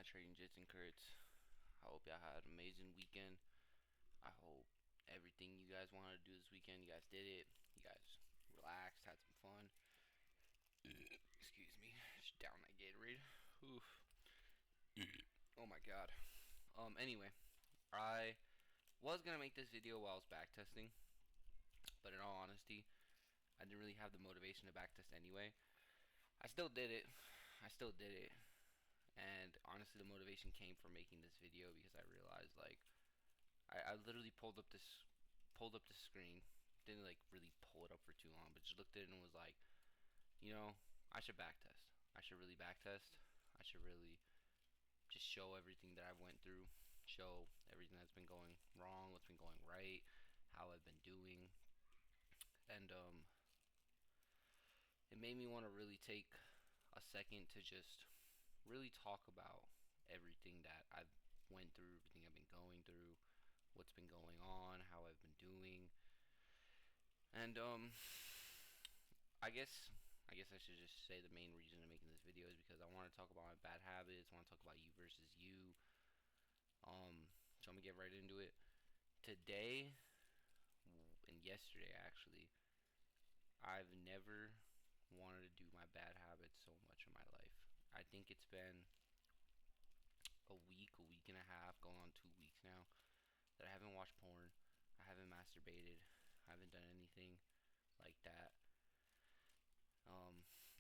my trading jits and crits? I hope y'all had an amazing weekend. I hope everything you guys wanted to do this weekend, you guys did it. You guys relaxed, had some fun. Excuse me, just down that Gatorade. Oof. Oh my god. Anyway, I was gonna make this video while I was backtesting, but in all honesty, I didn't really have the motivation to backtest anyway. I still did it. I still did it. And honestly, the motivation came from making this video because I realized, like, I literally pulled up the screen, didn't like really pull it up for too long, but just looked at it and was like, you know, I should backtest. I should really backtest. I should really just show everything that I've went through, show everything that's been going wrong, what's been going right, how I've been doing, and it made me want to really take a second to just really talk about everything that I've went through, everything I've been going through, what's been going on, how I've been doing. And I guess I should just say the main reason I'm making this video is because I want to talk about my bad habits. I want to talk about you versus you. So I'm gonna get right into it. Today and yesterday actually, I've never wanted to do my bad habits so much in my life. I think it's been a week and a half, going on 2 weeks now, that I haven't watched porn, I haven't masturbated, I haven't done anything like that.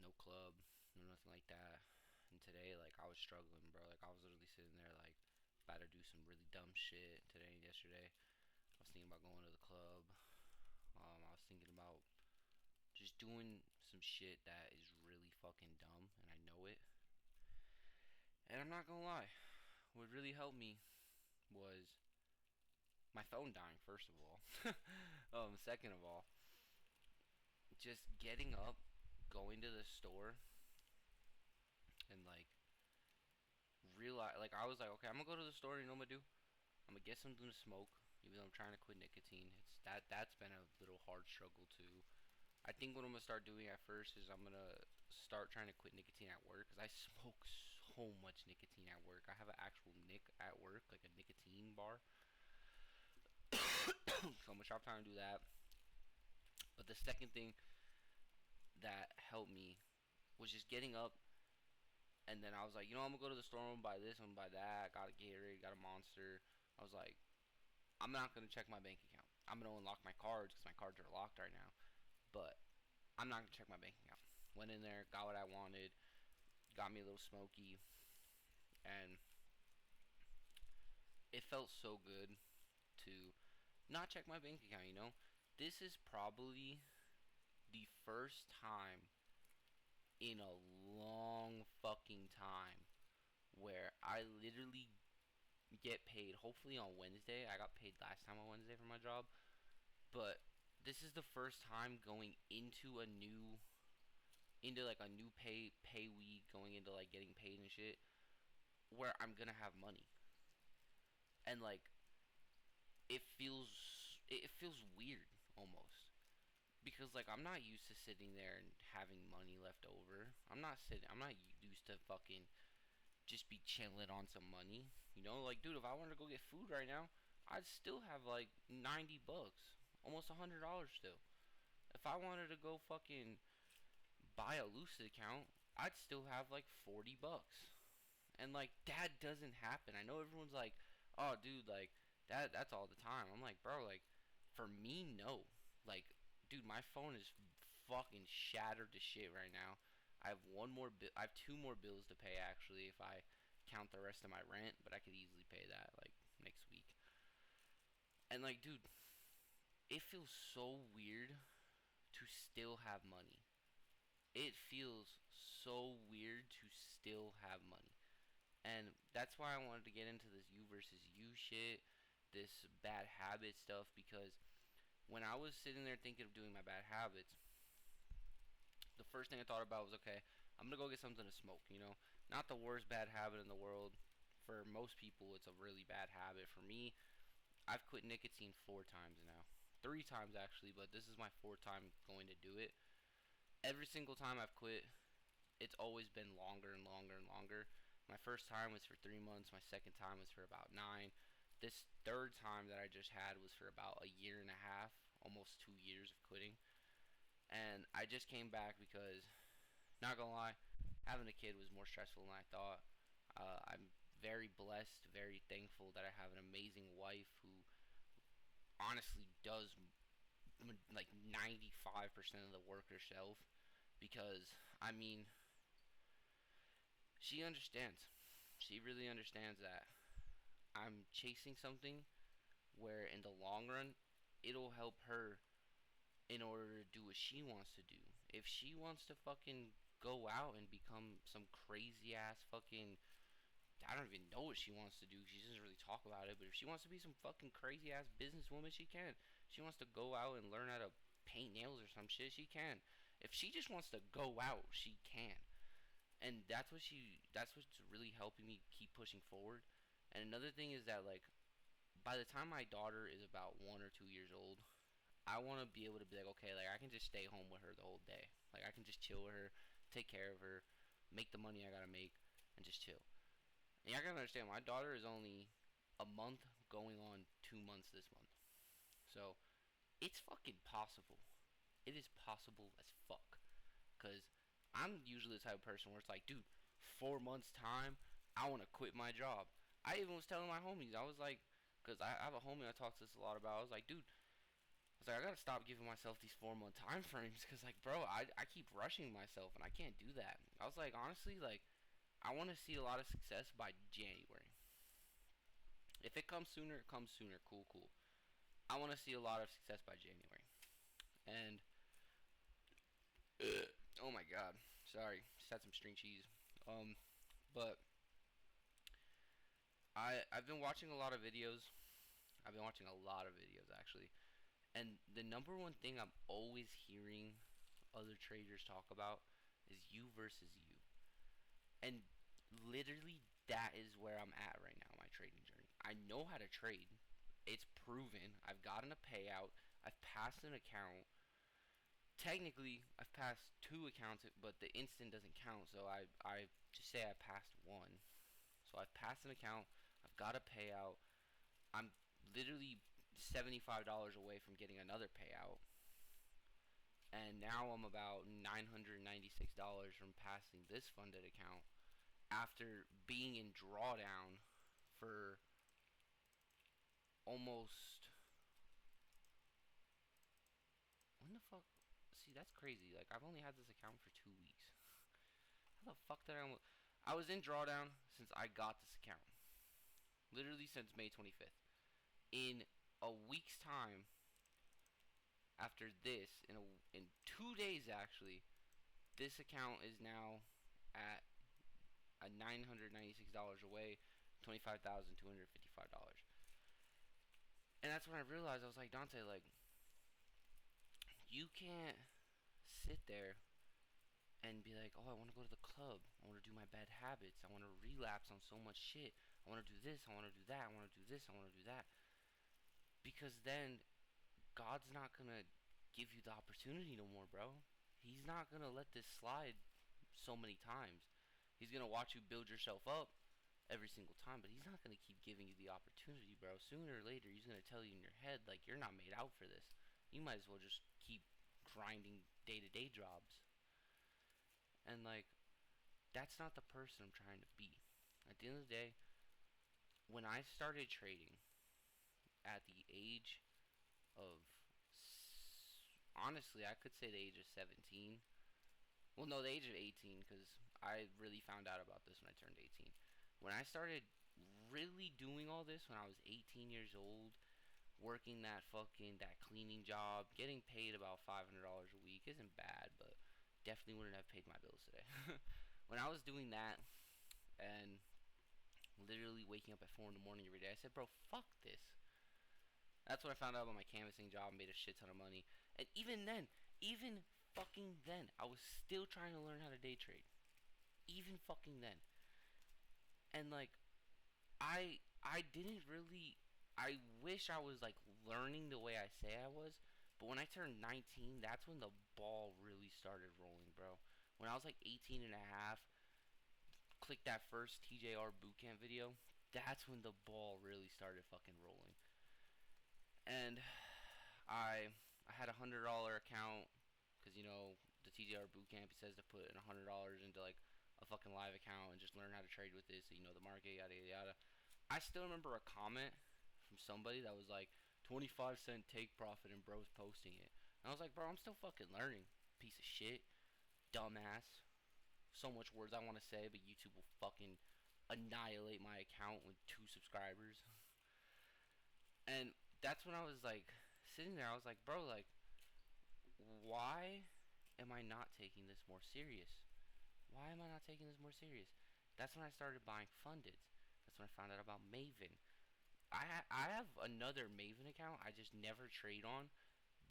No club, no nothing like that. And today, like, I was struggling, bro. Like, I was literally sitting there, like, about to do some really dumb shit today and yesterday. I was thinking about going to the club. I was thinking about just doing some shit that is really fucking dumb, and I know it. And I'm not gonna lie, what really helped me was my phone dying, first of all. Second of all, just getting up, going to the store, and like realize, like, I was like, okay, I'm gonna go to the store. You know what I'm gonna do? I'm gonna get something to smoke. Even though I'm trying to quit nicotine, that's been a little hard struggle too. I think what I'm gonna start doing at first is I'm gonna start trying to quit nicotine at work, because I smoke so much nicotine at work. I have an actual nic at work, like a nicotine bar. So I'm gonna start trying to do that. But the second thing that helped me was just getting up, and then I was like, you know, I'm gonna go to the store, I'm gonna buy this, I'm gonna buy that. Got a Gatorade, got a Monster. I was like, I'm not gonna check my bank account. I'm gonna unlock my cards because my cards are locked right now. But I'm not gonna check my bank account. Went in there, got what I wanted, got me a little smoky, and it felt so good to not check my bank account, you know? This is probably the first time in a long fucking time where I literally get paid, hopefully on Wednesday. I got paid last time on Wednesday for my job, but this is the first time going into a new like a new pay week, going into like getting paid and shit, where I'm gonna have money. And like, it feels weird almost, because like I'm not used to sitting there and having money left over. I'm not used to fucking just be chilling on some money. You know, like, dude, if I wanted to go get food right now, I'd still have like $90, almost $100 still. If I wanted to go fucking buy a Lucid account, I'd still have like $40. And like, that doesn't happen. I know everyone's like, oh dude, like, that's all the time. I'm like, bro, like, for me, no. Like, dude, my phone is fucking shattered to shit right now. I have two more bills to pay, actually, if I count the rest of my rent, but I could easily pay that like next week. And like, dude, it feels so weird to still have money. It feels so weird to still have money. And that's why I wanted to get into this you versus you shit, this bad habit stuff, because when I was sitting there thinking of doing my bad habits, the first thing I thought about was, okay, I'm gonna go get something to smoke, you know? Not the worst bad habit in the world. For most people, it's a really bad habit. For me, I've quit nicotine 4 times now. 3 times actually, but this is my 4th time going to do it. Every single time I've quit, it's always been longer and longer and longer. My first time was for 3 months. My second time was for about 9. This third time that I just had was for about a year and a half, almost 2 years of quitting. And I just came back because, not gonna lie, having a kid was more stressful than I thought. I'm very blessed, very thankful that I have an amazing wife who honestly does like 95% of the work herself because, I mean, she understands. She really understands that I'm chasing something where in the long run it'll help her in order to do what she wants to do. If she wants to fucking go out and become some crazy ass fucking, I don't even know what she wants to do. She doesn't really talk about it, but if she wants to be some fucking crazy ass businesswoman, she can. She wants to go out and learn how to paint nails or some shit, she can. If she just wants to go out, she can. And that's what's really helping me keep pushing forward. And another thing is that, like, by the time my daughter is about 1 or 2 years old, I want to be able to be like, okay, like, I can just stay home with her the whole day. Like, I can just chill with her, take care of her, make the money I gotta make, and just chill. And y'all gotta understand, my daughter is only a month going on 2 months this month. So, it's fucking possible. It is possible as fuck. Because I'm usually the type of person where it's like, dude, 4 months' time, I want to quit my job. I even was telling my homies, I was like, because I have a homie I talk to this a lot about. I was like, dude, I gotta stop giving myself these 4 month time frames because, like, bro, I keep rushing myself and I can't do that. I was like, honestly, like, I want to see a lot of success by January. If it comes sooner, it comes sooner. Cool, cool. I want to see a lot of success by January. And oh my god, sorry, just had some string cheese. But I've been watching a lot of videos. I've been watching a lot of videos actually, and the number one thing I'm always hearing other traders talk about is you versus you. And literally that is where I'm at right now in my trading journey. I know how to trade. It's proven. I've gotten a payout. I've passed an account. Technically, I've passed two accounts, but the instant doesn't count. So I just say I passed one. So I've passed an account. I've got a payout. I'm literally $75 away from getting another payout. And now I'm about $996 from passing this funded account after being in drawdown for almost, when the fuck, see, that's crazy. Like, I've only had this account for 2 weeks. How the fuck did I was in drawdown since I got this account, literally since May 25th. In a week's time, after this, in 2 days actually, this account is now at a $996 away, $25,255. And that's when I realized, I was like, Dante, like, you can't sit there and be like, oh, I want to go to the club. I want to do my bad habits. I want to relapse on so much shit. I want to do this. I want to do that. I want to do this. I want to do that. Because then God's not going to give you the opportunity no more, bro. He's not going to let this slide so many times. He's going to watch you build yourself up every single time, but he's not going to keep giving you the opportunity, bro. Sooner or later, he's going to tell you in your head, like, you're not made out for this. You might as well just keep grinding day-to-day jobs. And, like, that's not the person I'm trying to be. At the end of the day, when I started trading at the age of, honestly, I could say the age of 17. Well, no, the age of 18, because I really found out about this when I turned 18. When I started really doing all this when I was 18 years old, working that cleaning job, getting paid about $500 a week isn't bad, but definitely wouldn't have paid my bills today. When I was doing that and literally waking up at 4 in the morning every day, I said, bro, fuck this. That's when I found out about my canvassing job and made a shit ton of money. And even then, even fucking then, I was still trying to learn how to day trade. Even fucking then. And, like, I didn't really, I wish I was, like, learning the way I say I was. But when I turned 19, that's when the ball really started rolling, bro. When I was like 18 and a half, clicked that first TJR bootcamp video, that's when the ball really started fucking rolling. And I had $100 account because the TJR bootcamp, he says to put in $100 into like a fucking live account and just learn how to trade with this, so you know the market, yada yada yada. I still remember a comment from somebody that was like 25-cent take profit and bros posting it. And I was like, bro, I'm still fucking learning. Piece of shit. Dumbass. So much words I want to say, but YouTube will fucking annihilate my account with 2 subscribers. And that's when I was like sitting there. I was like, bro, like, why am I not taking this more serious? Why am I not taking this more serious? That's when I started buying funded. That's when I found out about Maven. I have another Maven account I just never trade on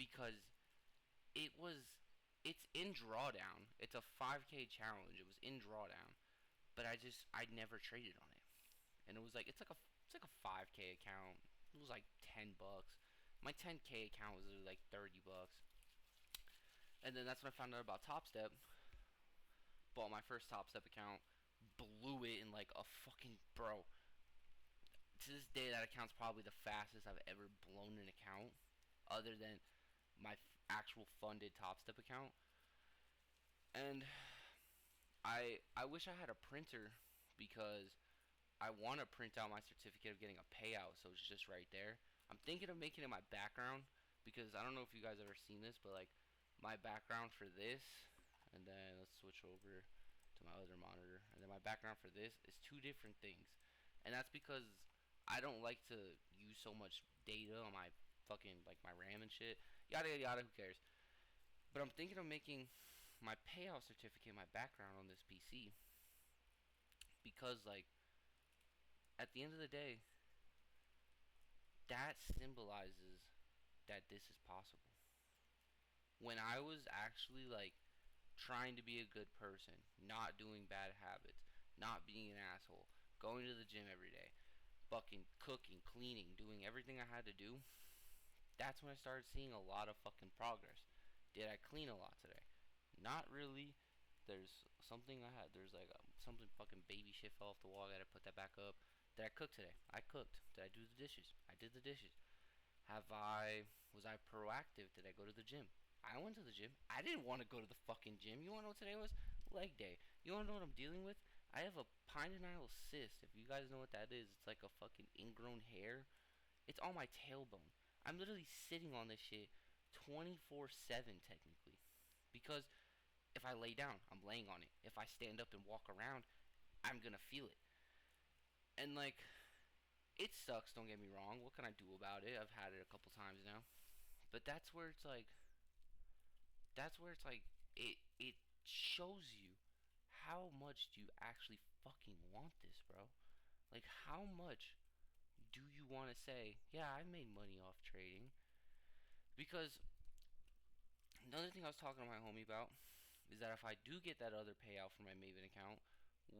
because it was it's in drawdown. It's a 5K challenge. It was in drawdown, but I never traded on it. And it was like it's like a 5K account. It was like $10. My 10K account was like $30. And then that's when I found out about Top Step. Bought my first Top Step account, blew it in like a fucking bro. To this day, that account's probably the fastest I've ever blown an account, other than my actual funded Top Step account. And I wish I had a printer because I want to print out my certificate of getting a payout, so it's just right there. I'm thinking of making it my background because I don't know if you guys ever seen this, but like my background for this, and then let's switch over to my other monitor, and then my background for this is 2 different things, and that's because I don't like to use so much data on my fucking like my RAM and shit. Yada yada yada. Who cares? But I'm thinking of making my payout certificate my background on this PC because like at the end of the day, that symbolizes that this is possible. When I was actually like trying to be a good person, not doing bad habits, not being an asshole, going to the gym every day, fucking cooking, cleaning, doing everything I had to do, that's when I started seeing a lot of fucking progress. Did I clean a lot today? Not really. There's something I had. There's like something fucking baby shit fell off the wall. I gotta put that back up. Did I cook today? I cooked. Did I do the dishes? I did the dishes. Was I proactive? Did I go to the gym? I went to the gym. I didn't want to go to the fucking gym. You wanna know what today was? Leg day. You wanna know what I'm dealing with? I have a pineal cyst. If you guys know what that is, it's like a fucking ingrown hair. It's on my tailbone. I'm literally sitting on this shit 24/7 technically. Because if I lay down, I'm laying on it. If I stand up and walk around, I'm gonna feel it. And like, it sucks, don't get me wrong. What can I do about it? I've had it a couple times now. But that's where it's like it shows you how much do you actually fucking want this, bro? Like how much do you want to say, yeah, I made money off trading? Because another thing I was talking to my homie about is that if I do get that other payout from my Maven account,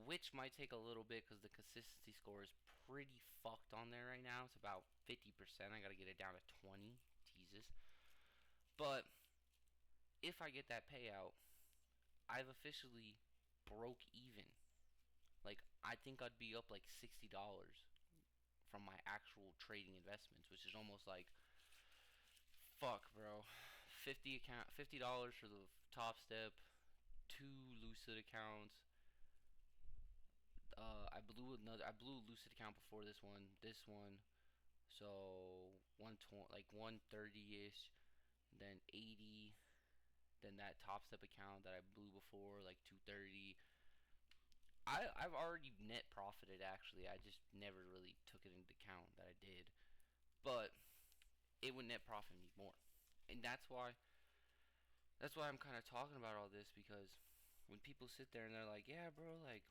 which might take a little bit because the consistency score is pretty fucked on there right now. It's about 50%. I got to get it down to 20. Jesus. But if I get that payout, I've officially broke even. Like, I think I'd be up like $60 from my actual trading investments, which is almost like, fuck, bro. $50 for the Top Step, 2 Lucid accounts. I blew a Lucid account before this one. This one, so 120, like 130 ish, then 80, then that Top Step account that I blew before, like 230. I've already net profited actually. I just never really took it into account that I did, but it would net profit me more, and that's why I'm kind of talking about all this because when people sit there and they're like, yeah, bro, like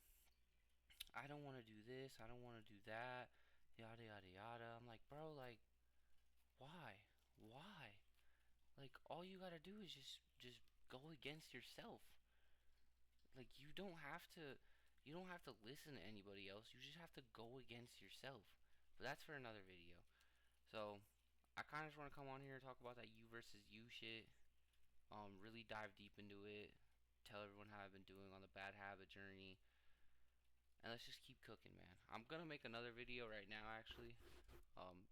I don't want to do this, I don't want to do that, yada yada yada. I'm like, bro, like, why? Why? Like, all you gotta do is just go against yourself. Like, you don't have to listen to anybody else. You just have to go against yourself. But that's for another video. So, I kind of just want to come on here and talk about that you versus you shit. Really dive deep into it. Tell everyone how I've been doing on the bad habit journey. and let's just keep cooking, man. I'm gonna make another video right now, actually.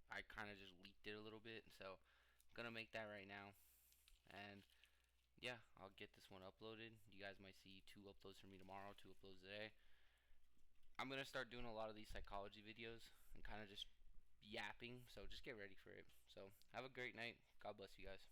I kind of just leaked it a little bit, so I'm gonna make that right now. And yeah, I'll get this one uploaded. You guys might see 2 uploads from me tomorrow, 2 uploads today. I'm gonna start doing a lot of these psychology videos and kind of just yapping, so just get ready for it. So have a great night. God bless you guys.